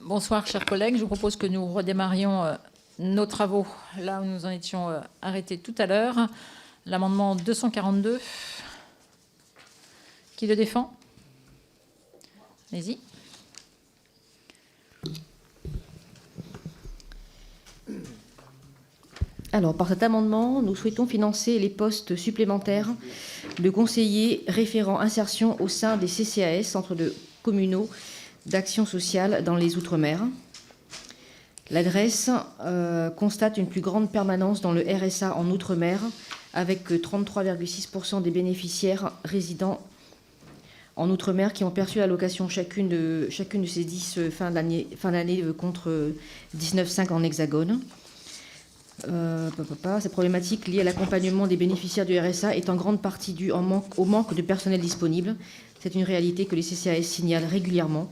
Bonsoir, chers collègues. Je vous propose que nous redémarrions nos travaux là où nous en étions arrêtés tout à l'heure. L'amendement 242. Qui le défend? Allez-y. Alors, par cet amendement, nous souhaitons financer les postes supplémentaires de conseillers référents insertion au sein des CCAS, centres communaux d'action sociale dans les Outre-mer. L'adresse constate une plus grande permanence dans le RSA en Outre-mer, avec 33,6% des bénéficiaires résidant en Outre-mer qui ont perçu l'allocation chacune de ces 10 fin d'année contre 19,5 en Hexagone. Cette problématique liée à l'accompagnement des bénéficiaires du RSA est en grande partie due au manque de personnel disponible. C'est une réalité que les CCAS signalent régulièrement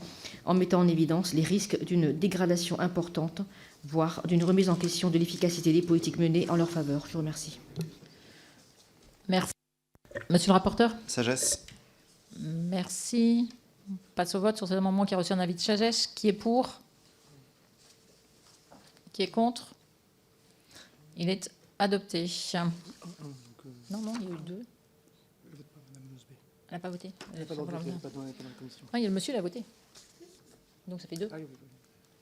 en mettant en évidence les risques d'une dégradation importante, voire d'une remise en question de l'efficacité des politiques menées en leur faveur. Je vous remercie. Merci. Monsieur le rapporteur? Sagesse. Merci. On passe au vote sur cet amendement qui a reçu un avis de sagesse. Qui est pour? Qui est contre? Il est adopté. Non, il y a eu 2. Elle n'a pas voté. Non, il y a le monsieur, il a voté. Donc ça fait 2.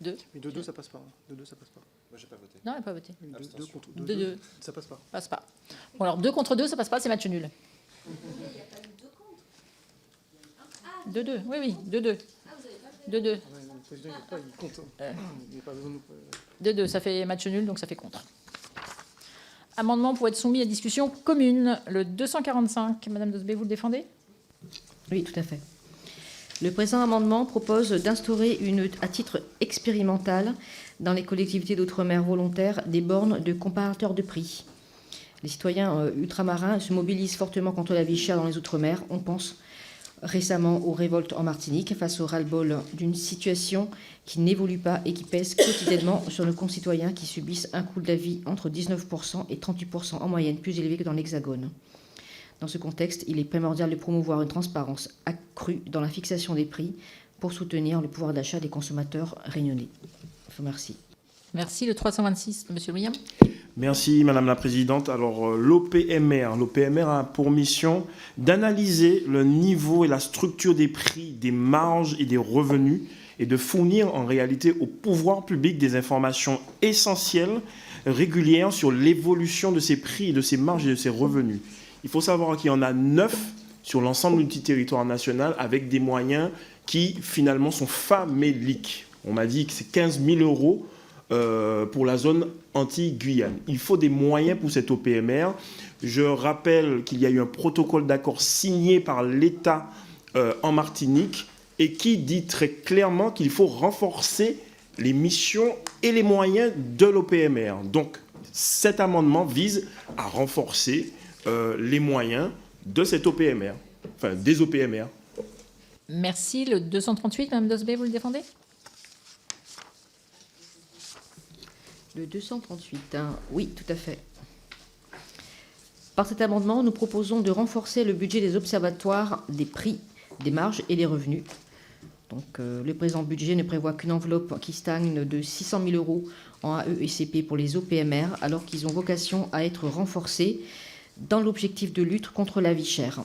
2. Mais 2-2, ça passe pas. 2-2, ça passe pas. Moi, j'ai pas voté. Non, elle n'a pas voté. 2 contre 2. Ça passe pas. Passe pas. Bon, alors 2 contre 2, ça passe pas, c'est match nul. 2-2. Oui, 2-2. 2-2. 2-2, ça fait match nul, donc ça fait contre. Amendement pour être soumis à discussion commune. Le 245. Madame Dosbé, vous le défendez? Oui, tout à fait. Le présent amendement propose d'instaurer à titre expérimental dans les collectivités d'outre-mer volontaires des bornes de comparateurs de prix. Les citoyens ultramarins se mobilisent fortement contre la vie chère dans les outre-mer. On pense récemment aux révoltes en Martinique face au ras-le-bol d'une situation qui n'évolue pas et qui pèse quotidiennement sur nos concitoyens qui subissent un coût de la vie entre 19% et 38% en moyenne, plus élevé que dans l'Hexagone. Dans ce contexte, il est primordial de promouvoir une transparence accrue dans la fixation des prix pour soutenir le pouvoir d'achat des consommateurs réunionnais. Je vous remercie. Merci. Le 326, Monsieur William. Merci, Madame la Présidente. Alors, l'OPMR a pour mission d'analyser le niveau et la structure des prix, des marges et des revenus et de fournir en réalité au pouvoir public des informations essentielles, régulières sur l'évolution de ces prix, de ces marges et de ces revenus. Il faut savoir qu'il y en a 9 sur l'ensemble du territoire national avec des moyens qui finalement sont faméliques. On m'a dit que c'est 15 000 € pour la zone Antilles-Guyane. Il faut des moyens pour cette OPMR. Je rappelle qu'il y a eu un protocole d'accord signé par l'État en Martinique et qui dit très clairement qu'il faut renforcer les missions et les moyens de l'OPMR. Donc, cet amendement vise à renforcer les moyens de cette OPMR, enfin des OPMR. Merci. Le 238, Madame Dosbé, vous le défendez? Le 238, oui, tout à fait. Par cet amendement, nous proposons de renforcer le budget des observatoires des prix, des marges et des revenus. Donc, le présent budget ne prévoit qu'une enveloppe qui stagne de 600 000 € en AE et CP pour les OPMR, alors qu'ils ont vocation à être renforcés dans l'objectif de lutte contre la vie chère.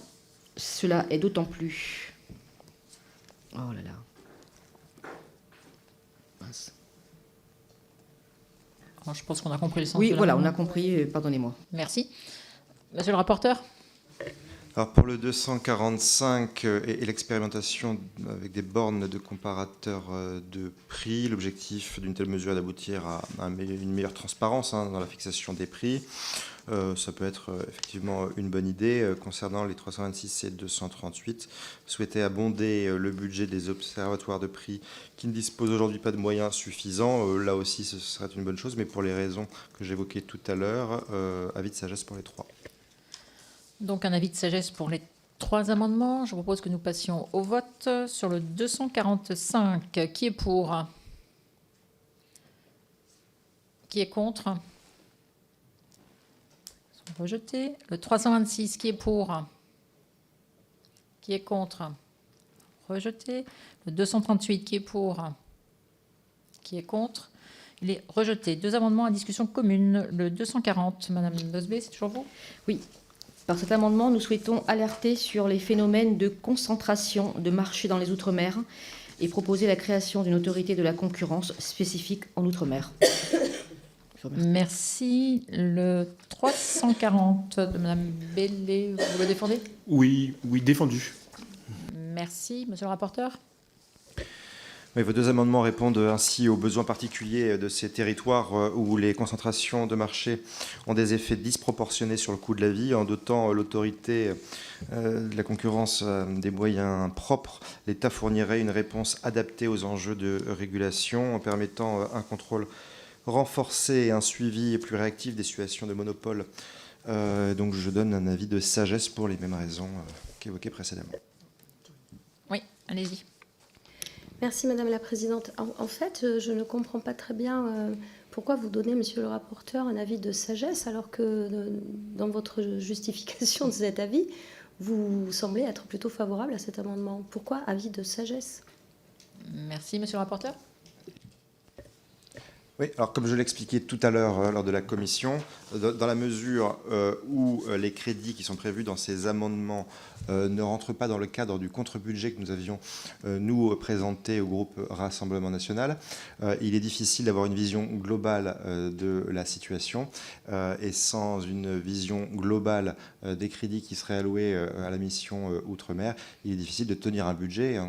Cela est d'autant plus... Oh là là. Mince. Je pense qu'on a compris le sens. Oui, de voilà, on l'amendement. a compris, pardonnez-moi. Merci. Monsieur le rapporteur? Alors pour le 245 et l'expérimentation avec des bornes de comparateurs de prix, l'objectif d'une telle mesure est d'aboutir à une meilleure transparence dans la fixation des prix. Ça peut être effectivement une bonne idée. Concernant les 326 et 238, souhaiter abonder le budget des observatoires de prix qui ne disposent aujourd'hui pas de moyens suffisants. Là aussi, ce serait une bonne chose, mais pour les raisons que j'évoquais tout à l'heure, avis de sagesse pour les 3. Donc un avis de sagesse pour les 3 amendements. Je propose que nous passions au vote sur le 245. Qui est pour? Qui est contre? Ils sont rejetés. Le 326, qui est pour? Qui est contre? Rejeté. Le 238, qui est pour? Qui est contre? Il est rejeté. 2 amendements à discussion commune. Le 240, Madame Nosbé, c'est toujours vous? Oui. Par cet amendement, nous souhaitons alerter sur les phénomènes de concentration de marché dans les Outre-mer et proposer la création d'une autorité de la concurrence spécifique en Outre-mer. Merci. Le 340 de Madame Bellé, vous le défendez? Oui, défendu. Merci. Monsieur le rapporteur? Oui, vos 2 amendements répondent ainsi aux besoins particuliers de ces territoires où les concentrations de marché ont des effets disproportionnés sur le coût de la vie. En dotant l'autorité de la concurrence des moyens propres, l'État fournirait une réponse adaptée aux enjeux de régulation en permettant un contrôle renforcé et un suivi plus réactif des situations de monopole. Donc je donne un avis de sagesse pour les mêmes raisons qu'évoquées précédemment. Oui, allez-y. Merci Madame la Présidente. En fait, je ne comprends pas très bien pourquoi vous donnez, Monsieur le rapporteur, un avis de sagesse alors que dans votre justification de cet avis, vous semblez être plutôt favorable à cet amendement. Pourquoi avis de sagesse? Merci, Monsieur le rapporteur. Oui, alors comme je l'expliquais tout à l'heure lors de la commission, dans la mesure où les crédits qui sont prévus dans ces amendements ne rentrent pas dans le cadre du contre-budget que nous avions, nous, présenté au groupe Rassemblement National, il est difficile d'avoir une vision globale de la situation. Et sans une vision globale des crédits qui seraient alloués à la mission Outre-mer, il est difficile de tenir un budget.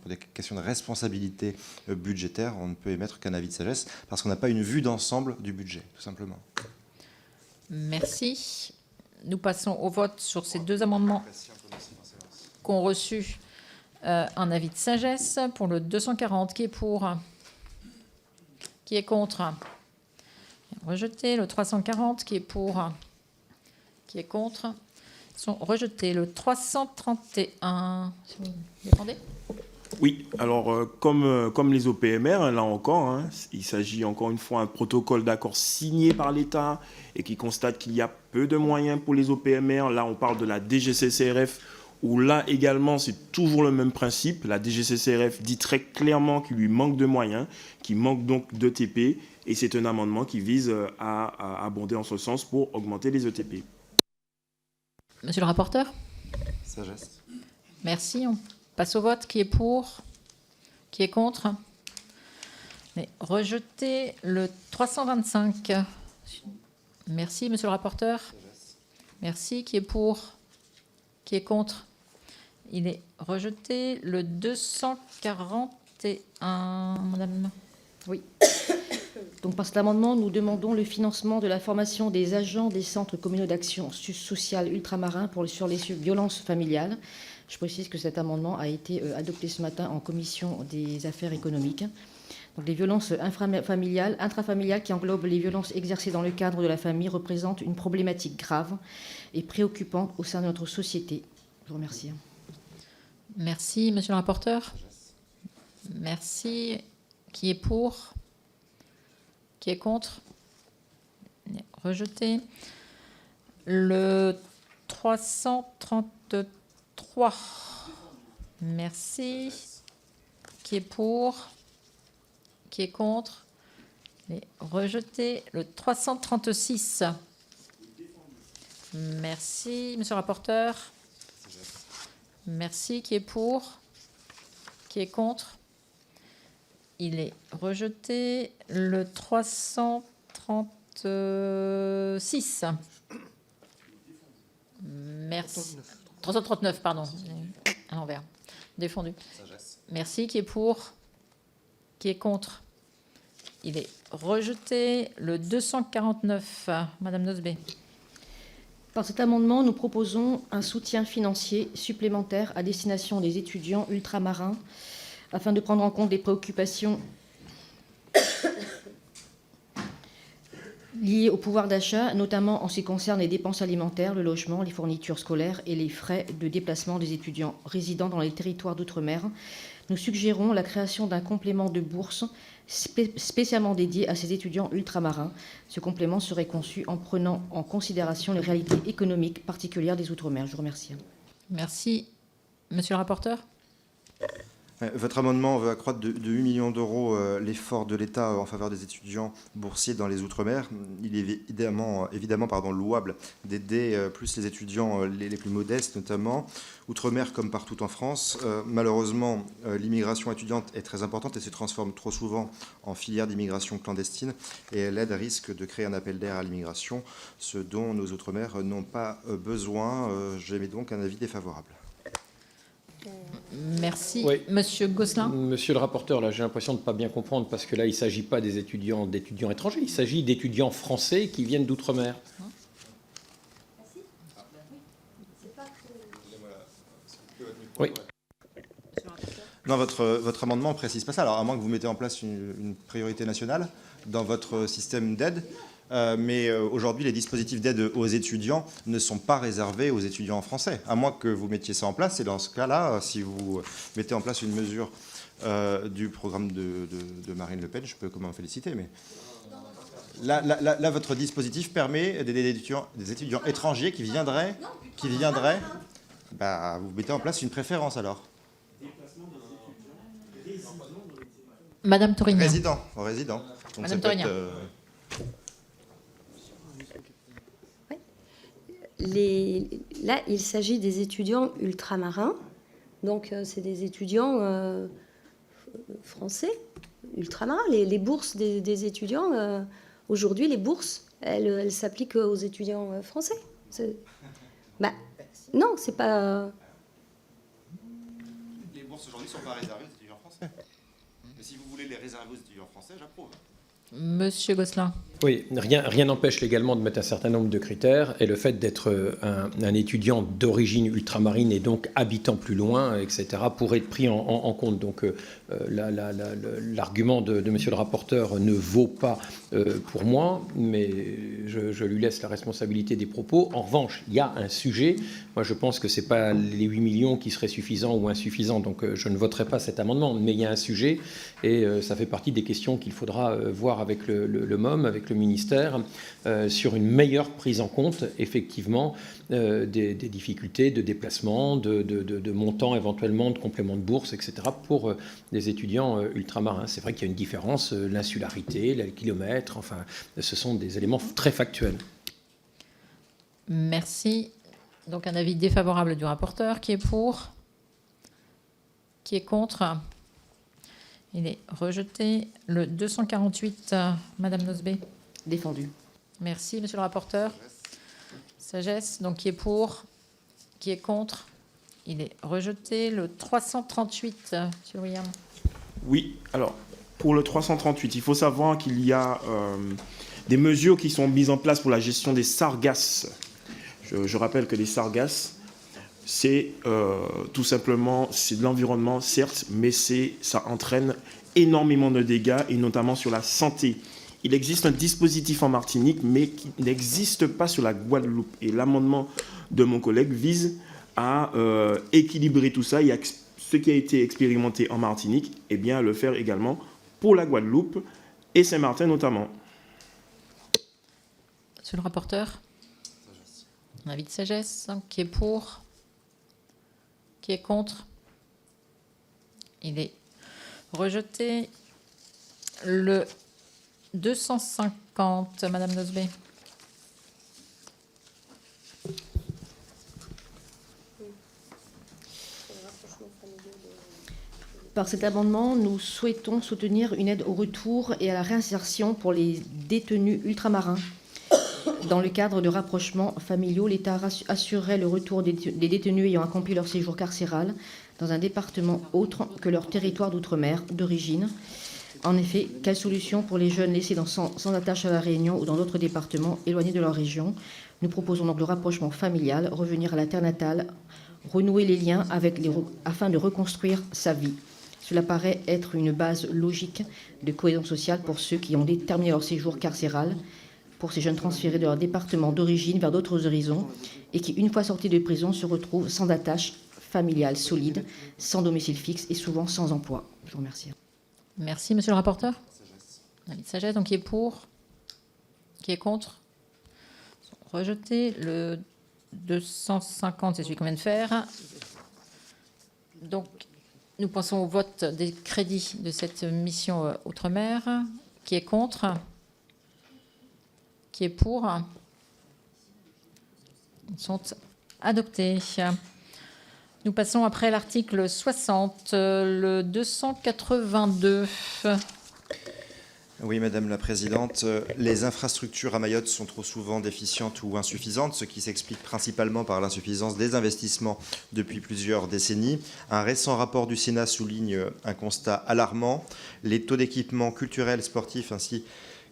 Pour des questions de responsabilité budgétaire, on ne peut émettre qu'un avis de sagesse, parce qu'on n'a pas une vue d'ensemble du budget, tout simplement. Merci. Nous passons au vote sur ces 2 amendements qui ont reçu un avis de sagesse. Pour le 240, qui est pour? Qui est contre? Rejeté. Le 340, qui est pour? Qui est contre? Ils sont rejetés. Le 331, si vous défendez? Oui, alors comme les OPMR, là encore, il s'agit encore une fois d'un protocole d'accord signé par l'État et qui constate qu'il y a peu de moyens pour les OPMR. Là, on parle de la DGCCRF, où là également, c'est toujours le même principe. La DGCCRF dit très clairement qu'il lui manque de moyens, qu'il manque donc d'ETP, et c'est un amendement qui vise à abonder en ce sens pour augmenter les ETP. Monsieur le rapporteur? Sagesse. Merci. On passe au vote. Qui est pour? Qui est contre? Mais rejeté. Le 325. Merci, monsieur le rapporteur. Merci. Qui est pour? Qui est contre? Il est rejeté. Le 241, madame. Oui. Donc, par cet amendement, nous demandons le financement de la formation des agents des centres communaux d'action sociale ultramarins sur les violences familiales. Je précise que cet amendement a été adopté ce matin en commission des affaires économiques. Donc, les violences intrafamiliales qui englobent les violences exercées dans le cadre de la famille représentent une problématique grave et préoccupante au sein de notre société. Je vous remercie. Merci, monsieur le rapporteur. Merci. Qui est pour? Qui est contre? Rejeté. Le 333. Merci. Qui est pour? Qui est contre? Il est rejeté. Le 336. Merci, monsieur le rapporteur. Merci. Qui est pour? Qui est contre? Il est rejeté. Le 336. Merci. 339, pardon. À l'envers. Défendu. Merci. Qui est pour? Qui est contre? Il est rejeté. Le 249, madame Nosbé. Par cet amendement, nous proposons un soutien financier supplémentaire à destination des étudiants ultramarins afin de prendre en compte les préoccupations liées au pouvoir d'achat, notamment en ce qui concerne les dépenses alimentaires, le logement, les fournitures scolaires et les frais de déplacement des étudiants résidant dans les territoires d'outre-mer. Nous suggérons la création d'un complément de bourse spécialement dédié à ces étudiants ultramarins. Ce complément serait conçu en prenant en considération les réalités économiques particulières des outre-mer. Je vous remercie. Merci. Monsieur le rapporteur? Votre amendement veut accroître de 8 millions d'euros l'effort de l'État en faveur des étudiants boursiers dans les Outre-mer. Il est évidemment louable d'aider plus les étudiants les plus modestes, notamment Outre-mer comme partout en France. Malheureusement, l'immigration étudiante est très importante et se transforme trop souvent en filière d'immigration clandestine. Et l'aide risque de créer un appel d'air à l'immigration, ce dont nos Outre-mer n'ont pas besoin. J'émets donc un avis défavorable. Merci. Oui. Monsieur Gosselin. Monsieur le rapporteur, là, j'ai l'impression de ne pas bien comprendre parce que là, il ne s'agit pas d'étudiants étrangers, il s'agit d'étudiants français qui viennent d'outre-mer. Oui. Non, votre amendement ne précise pas ça. Alors, à moins que vous mettez en place une priorité nationale dans votre système d'aide. Mais aujourd'hui, les dispositifs d'aide aux étudiants ne sont pas réservés aux étudiants français. À moins que vous mettiez ça en place. Et dans ce cas-là, si vous mettez en place une mesure du programme de Marine Le Pen, je peux comment me féliciter. Mais là, votre dispositif permet d'aider des étudiants étrangers qui viendraient. Bah, vous mettez en place une préférence alors. Madame Torignan. Résident. Donc, Madame Torignan. Là, il s'agit des étudiants ultramarins. Donc, c'est des étudiants français, ultramarins. Les bourses des étudiants, aujourd'hui, les bourses, elles s'appliquent aux étudiants français. Non, c'est pas... Les bourses aujourd'hui ne sont pas réservées aux étudiants français. Mais si vous voulez les réserver aux étudiants français, j'approuve. Monsieur Gosselin. Oui, rien n'empêche légalement de mettre un certain nombre de critères et le fait d'être un étudiant d'origine ultramarine et donc habitant plus loin, etc., pourrait être pris en compte. Donc l'argument de monsieur le rapporteur ne vaut pas pour moi, mais je lui laisse la responsabilité des propos. En revanche, il y a un sujet. Moi, je pense que ce n'est pas les 8 millions qui seraient suffisants ou insuffisants, donc je ne voterai pas cet amendement. Mais il y a un sujet et ça fait partie des questions qu'il faudra voir avec le MOM, avec le ministère, sur une meilleure prise en compte, effectivement, des difficultés de déplacement, de montants éventuellement, de compléments de bourse, etc., pour des étudiants ultramarins. C'est vrai qu'il y a une différence, l'insularité, le kilomètre, enfin, ce sont des éléments très factuels. Merci. Donc un avis défavorable du rapporteur. Qui est pour? Qui est contre? Il est rejeté. Le 248, Madame Nosbé. Défendu. Merci, monsieur le rapporteur. Sagesse. Donc qui est pour? Qui est contre? Il est rejeté. Le 338, monsieur William. Oui, alors, pour le 338, il faut savoir qu'il y a des mesures qui sont mises en place pour la gestion des sargasses. Je rappelle que les sargasses, c'est tout simplement, c'est de l'environnement, certes, mais ça entraîne énormément de dégâts, et notamment sur la santé. Il existe un dispositif en Martinique, mais qui n'existe pas sur la Guadeloupe. Et l'amendement de mon collègue vise à équilibrer tout ça. Il y a ce qui a été expérimenté en Martinique, et bien le faire également pour la Guadeloupe et Saint-Martin notamment. Monsieur le rapporteur. Un avis de sagesse. Qui est pour? Qui est contre? Il est rejeté. Le 250, Madame Nosbé. Par cet amendement, nous souhaitons soutenir une aide au retour et à la réinsertion pour les détenus ultramarins. Dans le cadre de rapprochements familiaux, l'État assurerait le retour des détenus ayant accompli leur séjour carcéral dans un département autre que leur territoire d'outre-mer d'origine. En effet, quelle solution pour les jeunes laissés sans attache à la Réunion ou dans d'autres départements éloignés de leur région? Nous proposons donc le rapprochement familial, revenir à la terre natale, renouer les liens afin de reconstruire sa vie. Cela paraît être une base logique de cohésion sociale pour ceux qui ont terminé leur séjour carcéral, pour ces jeunes transférés de leur département d'origine vers d'autres horizons et qui, une fois sortis de prison, se retrouvent sans attache familiale solide, sans domicile fixe et souvent sans emploi. Je vous remercie. Merci, monsieur le rapporteur. Avis de sagesse. Donc qui est pour? Qui est contre? Rejeté. Le 250, c'est celui qu'on vient de faire. Donc Nous passons au vote des crédits de cette mission Outre-mer. Qui est contre? Qui est pour? Ils sont adoptés. Nous passons après l'article 60, le 282. Oui, Madame la Présidente, les infrastructures à Mayotte sont trop souvent déficientes ou insuffisantes, ce qui s'explique principalement par l'insuffisance des investissements depuis plusieurs décennies. Un récent rapport du Sénat souligne un constat alarmant. Les taux d'équipement culturel, sportif ainsi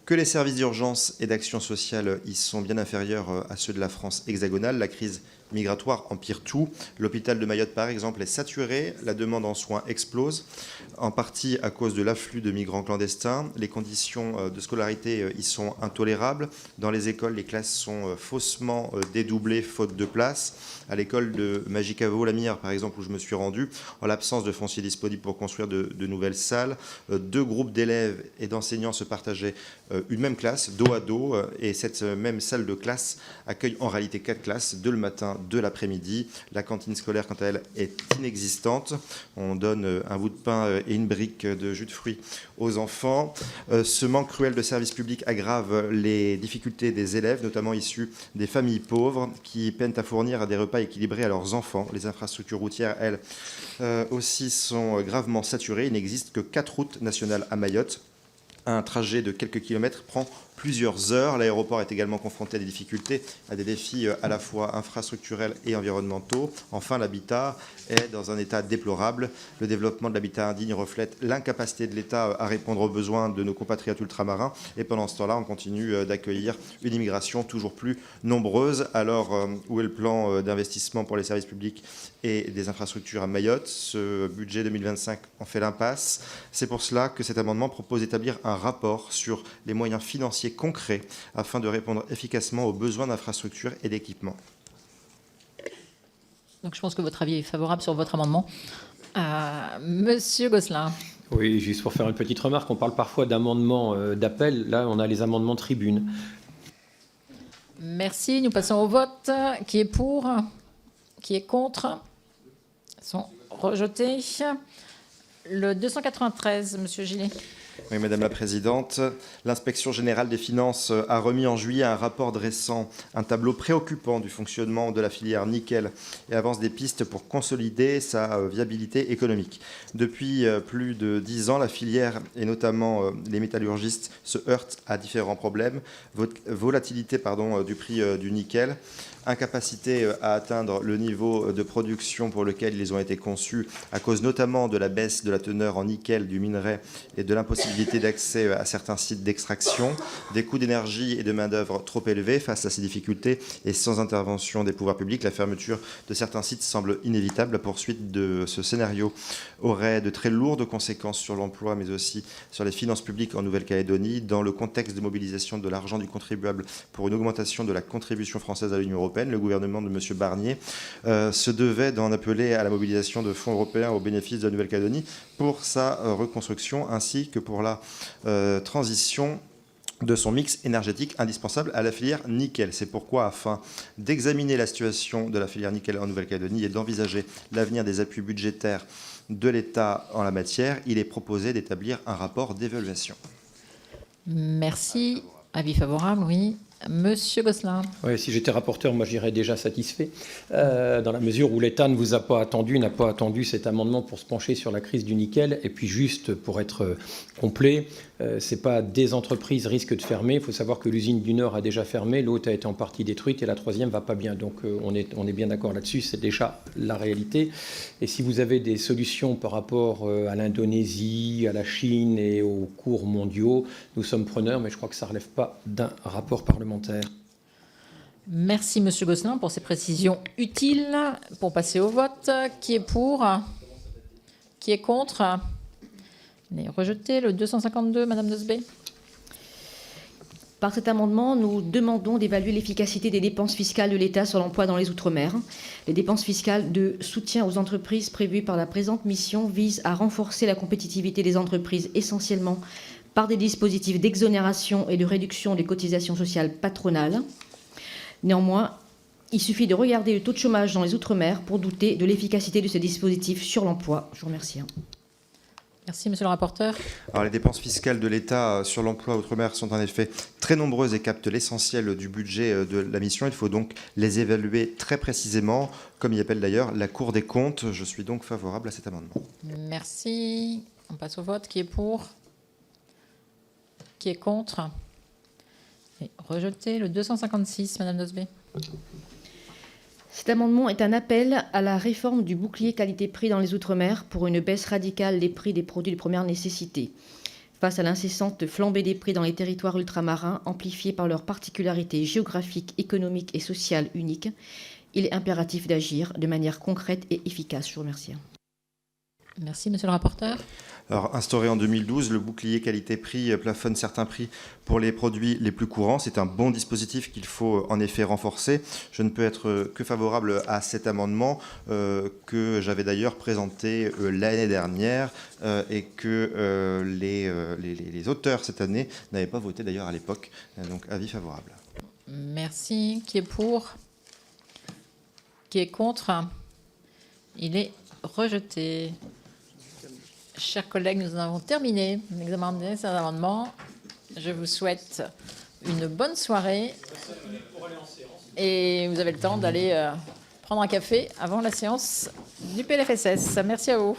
que les services d'urgence et d'action sociale y sont bien inférieurs à ceux de la France hexagonale. La crise migratoire empire tout. L'hôpital de Mayotte, par exemple, est saturé. La demande en soins explose, en partie à cause de l'afflux de migrants clandestins. Les conditions de scolarité y sont intolérables. Dans les écoles, les classes sont faussement dédoublées, faute de place. À l'école de Magicavo-la-Mire, par exemple, où je me suis rendu, en l'absence de foncier disponible pour construire de nouvelles salles, 2 groupes d'élèves et d'enseignants se partageaient une même classe, dos à dos, et cette même salle de classe accueille en réalité 4 classes, 2 le matin, 2 l'après-midi. La cantine scolaire, quant à elle, est inexistante. On donne un bout de pain et une brique de jus de fruits aux enfants. Ce manque cruel de services publics aggrave les difficultés des élèves, notamment issus des familles pauvres, qui peinent à fournir des repas équilibrés à leurs enfants. Les infrastructures routières, elles aussi, sont gravement saturées. Il n'existe que 4 routes nationales à Mayotte. Un trajet de quelques kilomètres prend plusieurs heures. L'aéroport est également confronté à des difficultés, à des défis à la fois infrastructurels et environnementaux. Enfin, l'habitat est dans un état déplorable. Le développement de l'habitat indigne reflète l'incapacité de l'État à répondre aux besoins de nos compatriotes ultramarins. Et pendant ce temps-là, on continue d'accueillir une immigration toujours plus nombreuse. Alors, où est le plan d'investissement pour les services publics et des infrastructures à Mayotte? Ce budget 2025 en fait l'impasse. C'est pour cela que cet amendement propose d'établir un rapport sur les moyens financiers concrets afin de répondre efficacement aux besoins d'infrastructures et d'équipements. Donc je pense que votre avis est favorable sur votre amendement. Monsieur Gosselin. Oui, juste pour faire une petite remarque, on parle parfois d'amendements d'appel. Là, on a les amendements tribune. Merci. Nous passons au vote. Qui est pour? Qui est contre? Ils sont rejetés. Le 293, Monsieur Gillet. Oui, Madame la Présidente, l'Inspection générale des finances a remis en juillet un rapport dressant un tableau préoccupant du fonctionnement de la filière nickel et avance des pistes pour consolider sa viabilité économique. Depuis plus de 10 ans, la filière et notamment les métallurgistes se heurtent à différents problèmes. Volatilité du prix du nickel, incapacité à atteindre le niveau de production pour lequel ils ont été conçus à cause notamment de la baisse de la teneur en nickel du minerai et de l'impossibilité d'accès à certains sites d'extraction, des coûts d'énergie et de main-d'œuvre trop élevés. Face à ces difficultés et sans intervention des pouvoirs publics, la fermeture de certains sites semble inévitable. La poursuite de ce scénario aurait de très lourdes conséquences sur l'emploi mais aussi sur les finances publiques en Nouvelle-Calédonie. Dans le contexte de mobilisation de l'argent du contribuable pour une augmentation de la contribution française à l'Union européenne, le gouvernement de M. Barnier se devait d'en appeler à la mobilisation de fonds européens au bénéfice de la Nouvelle-Calédonie pour sa reconstruction ainsi que pour la transition de son mix énergétique indispensable à la filière nickel. C'est pourquoi, afin d'examiner la situation de la filière nickel en Nouvelle-Calédonie et d'envisager l'avenir des appuis budgétaires de l'État en la matière, il est proposé d'établir un rapport d'évaluation. Merci. Avis favorable, oui. Monsieur Gosselin. Oui, si j'étais rapporteur, moi j'irais déjà satisfait, dans la mesure où l'État n'a pas attendu cet amendement pour se pencher sur la crise du nickel. Et puis juste pour être complet, c'est pas des entreprises risquent de fermer. Il faut savoir que l'usine du Nord a déjà fermé, l'autre a été en partie détruite et la troisième va pas bien. Donc on est bien d'accord là-dessus, c'est déjà la réalité. Et si vous avez des solutions par rapport à l'Indonésie, à la Chine et aux cours mondiaux, nous sommes preneurs, mais je crois que ça ne relève pas d'un rapport parlementaire. Merci, Monsieur Gosselin, pour ces précisions utiles. Pour passer au vote, qui est pour? Qui est contre? Il est rejeté. Le 252, Madame Nosbé. Par cet amendement, nous demandons d'évaluer l'efficacité des dépenses fiscales de l'État sur l'emploi dans les Outre-mer. Les dépenses fiscales de soutien aux entreprises prévues par la présente mission visent à renforcer la compétitivité des entreprises essentiellement par des dispositifs d'exonération et de réduction des cotisations sociales patronales. Néanmoins, Il suffit de regarder le taux de chômage dans les Outre-mer pour douter de l'efficacité de ces dispositifs sur l'emploi. Je vous remercie. Merci, monsieur le rapporteur. Alors, les dépenses fiscales de l'État sur l'emploi outre-mer sont en effet très nombreuses et captent l'essentiel du budget de la mission. Il faut donc les évaluer très précisément, comme y appelle d'ailleurs la Cour des comptes. Je suis donc favorable à cet amendement. Merci. On passe au vote. Qui est pour? Qui est contre? Et rejeté. Le 256, madame Nosbé. Cet amendement est un appel à la réforme du bouclier qualité-prix dans les Outre-mer pour une baisse radicale des prix des produits de première nécessité. Face à l'incessante flambée des prix dans les territoires ultramarins, amplifiés par leurs particularités géographiques, économiques et sociales uniques, il est impératif d'agir de manière concrète et efficace. Je vous remercie. Merci, monsieur le rapporteur. Alors, instauré en 2012, le bouclier qualité-prix plafonne certains prix pour les produits les plus courants. C'est un bon dispositif qu'il faut en effet renforcer. Je ne peux être que favorable à cet amendement que j'avais d'ailleurs présenté l'année dernière et que les auteurs cette année n'avaient pas voté d'ailleurs à l'époque. Donc, avis favorable. Merci. Qui est pour? Qui est contre? Il est rejeté. Chers collègues, nous en avons terminé l'examen de ces amendements. Je vous souhaite une bonne soirée. Et vous avez le temps d'aller prendre un café avant la séance du PLFSS. Merci à vous.